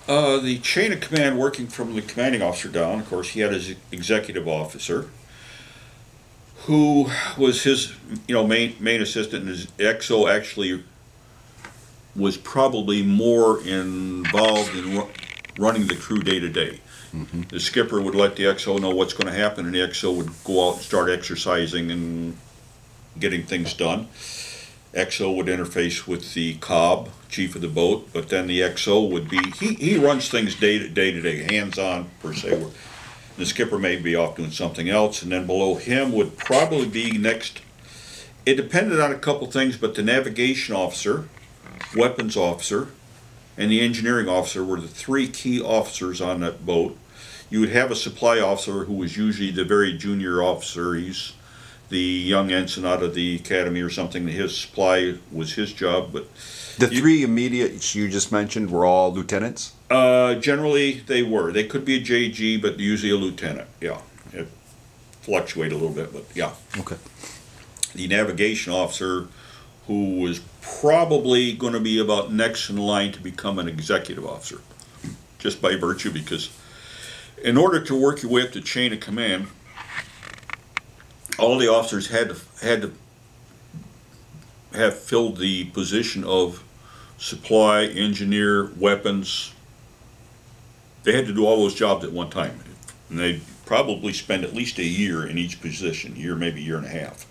The chain of command working from the commanding officer down, of course, he had his executive officer, who was his, main assistant, and his XO actually was probably more involved in running the crew day to day. The skipper would let the XO know what's going to happen, and the XO would go out and start exercising and getting things done. XO would interface with the COB, chief of the boat, but then the XO would be, he runs things day to day, hands-on per se. The skipper may be off doing something else, and then below him would probably be next, it depended on a couple things, but the navigation officer, weapons officer, and the engineering officer were the three key officers on that boat. You would have a supply officer who was usually the very junior officer. He's the young ensign out of the academy or something. His supply was his job, but the three immediate you just mentioned were all lieutenants? Generally they were. They could be a JG, but usually a lieutenant. Yeah, it fluctuated a little bit, but yeah. Okay. The navigation officer, who was probably going to be about next in line to become an executive officer, just by virtue, because in order to work your way up the chain of command, all the officers had to have filled the position of supply, engineer, weapons. They had to do all those jobs at one time, and they'd probably spend at least a year in each position, maybe a year and a half.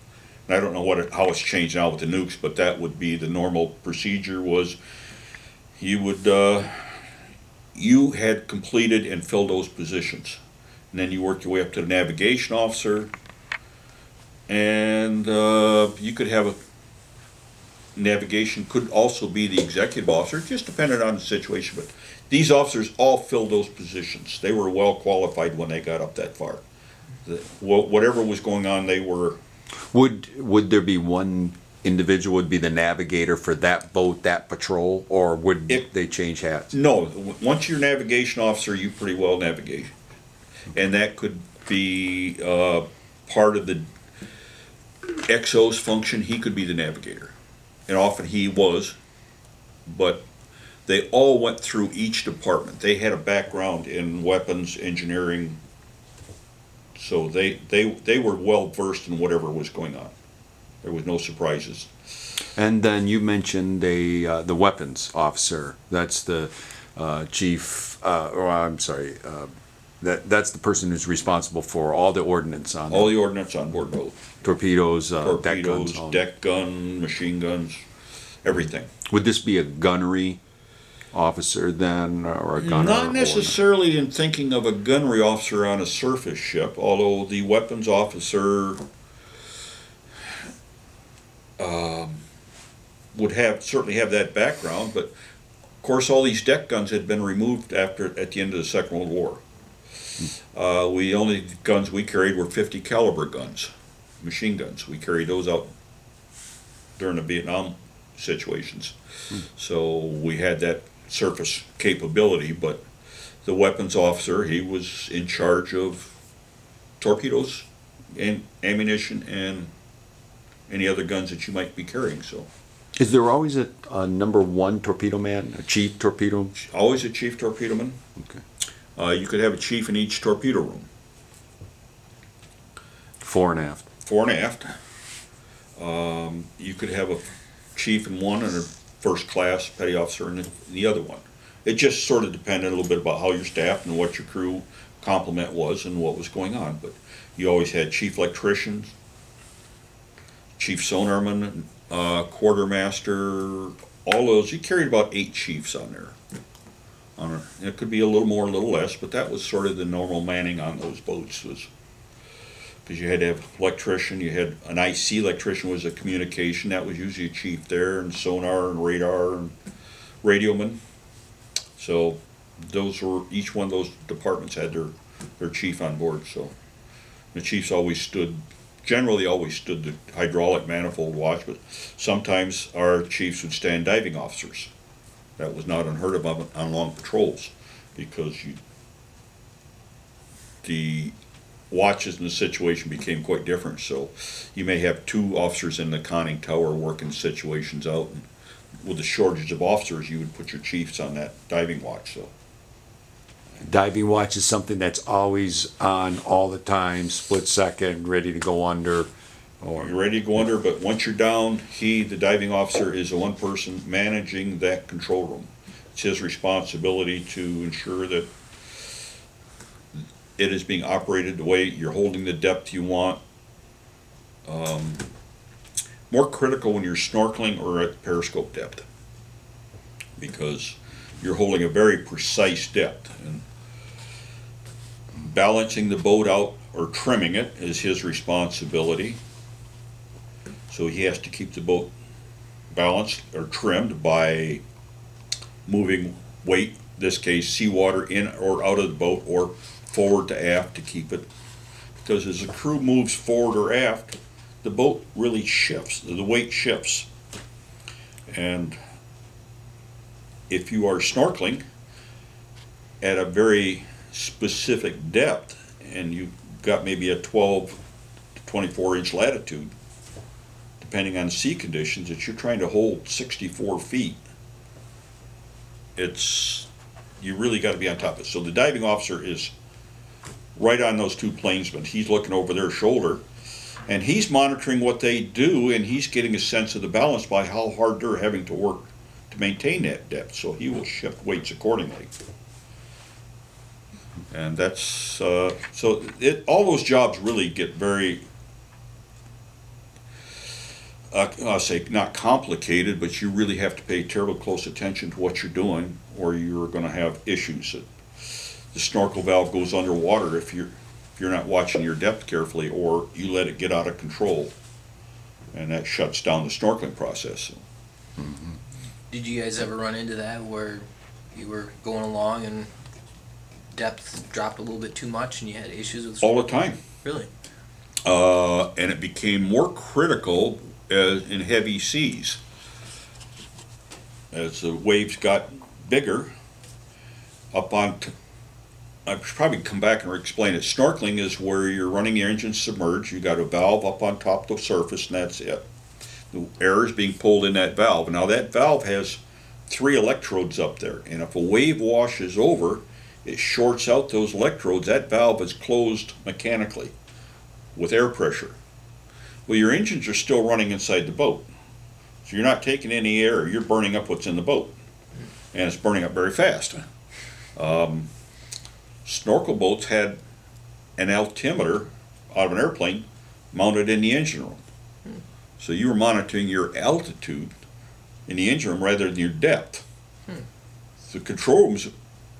And I don't know how it's changed now with the nukes, but that would be the normal procedure. Was you had completed and filled those positions, and then you worked your way up to the navigation officer, and you could have a navigation could also be the executive officer, just depended on the situation. But these officers all filled those positions. They were well qualified when they got up that far. Whatever was going on, they were. Would there be one individual would be the navigator for that boat, that patrol, or would they change hats? No, once you're navigation officer, you pretty well navigate, and that could be part of the XO's function. He could be the navigator, and often he was, but they all went through each department. They had a background in weapons engineering, so they were well versed in whatever was going on. There was no surprises. And then you mentioned the weapons officer. That's the chief, or I'm sorry, that's the person who's responsible for all the ordnance on all the ordnance on board boat. Torpedoes, deck gun, machine guns, everything. Would this be a gunnery officer then, or a gunner? Not necessarily in thinking of a gunnery officer on a surface ship, although the weapons officer would certainly have that background. But of course, all these deck guns had been removed at the end of the Second World War. The only guns we carried were 50 caliber guns, machine guns. We carried those out during the Vietnam situations. So we had that surface capability, but the weapons officer, he was in charge of torpedoes and ammunition and any other guns that you might be carrying. So, is there always a number one torpedo man, a chief torpedo? Always a chief torpedo man. Okay. You could have a chief in each torpedo room. Fore and aft. Fore and aft. You could have a chief in one and a first class petty officer in the other one. It just sort of depended a little bit about how you're staffed and what your crew complement was and what was going on. But you always had chief electricians, chief sonarman, quartermaster, all those. You carried about 8 chiefs on there. It could be a little more, a little less, but that was sort of the normal manning on those boats. Was because you had to have electrician, you had an IC electrician was a communication, that was usually a chief there, and sonar and radar and radioman. So those were, each one of those departments had their chief on board. So the chiefs generally always stood the hydraulic manifold watch, but sometimes our chiefs would stand diving officers. That was not unheard of on long patrols, because the watches in the situation became quite different. So you may have 2 officers in the conning tower working situations out, and with the shortage of officers, you would put your chiefs on that diving watch. So Diving watch is something that's always on all the time, split second, ready to go under. Or You're ready to go under, but once you're down, the diving officer, is the one person managing that control room. It's his responsibility to ensure that it is being operated the way you're holding the depth you want. More critical when you're snorkeling or at periscope depth, because you're holding a very precise depth, and balancing the boat out or trimming it is his responsibility. So he has to keep the boat balanced or trimmed by moving weight, in this case seawater, in or out of the boat or forward to aft to keep it, because as the crew moves forward or aft, the boat really shifts, the weight shifts. And if you are snorkeling at a very specific depth and you've got maybe a 12 to 24 inch latitude, depending on sea conditions, that you're trying to hold 64 feet, you really got to be on top of it. So the diving officer is right on those two planesmen. He's looking over their shoulder, and he's monitoring what they do, and he's getting a sense of the balance by how hard they're having to work to maintain that depth. So he will shift weights accordingly. And that's so all those jobs really get very, I'll say not complicated, but you really have to pay terribly close attention to what you're doing, or you're going to have issues. The snorkel valve goes underwater if you're not watching your depth carefully, or you let it get out of control, and that shuts down the snorkeling process. Mm-hmm. Did you guys ever run into that where you were going along and depth dropped a little bit too much and you had issues with All the time. Really? And it became more critical in heavy seas. As the waves got bigger, I should probably come back and explain it. Snorkeling is where you're running your engine submerged. You got a valve up on top of the surface, and that's it. The air is being pulled in that valve. Now that valve has 3 electrodes up there, and if a wave washes over, it shorts out those electrodes. That valve is closed mechanically with air pressure. Well, your engines are still running inside the boat, so you're not taking any air. You're burning up what's in the boat, and it's burning up very fast. Snorkel boats had an altimeter out of an airplane mounted in the engine room. So you were monitoring your altitude in the engine room rather than your depth. The control room's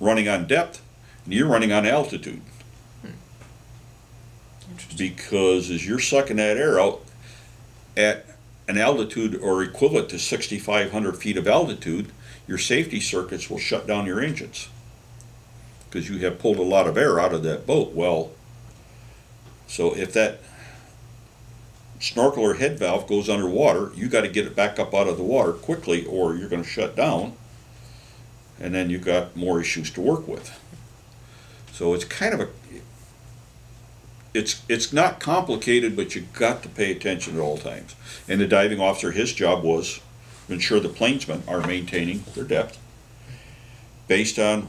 running on depth, and you're running on altitude. Because as you're sucking that air out at an altitude or equivalent to 6,500 feet of altitude, your safety circuits will shut down your engines, because you have pulled a lot of air out of that boat. Well, so if that snorkel or head valve goes underwater, you got to get it back up out of the water quickly, or you're going to shut down, and then you've got more issues to work with. So it's kind of it's not complicated, but you got to pay attention at all times. And the diving officer, his job was to ensure the planesmen are maintaining their depth based on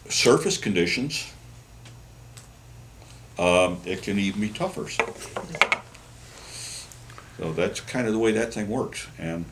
surface conditions. It can even be tougher. So that's kind of the way that thing works. And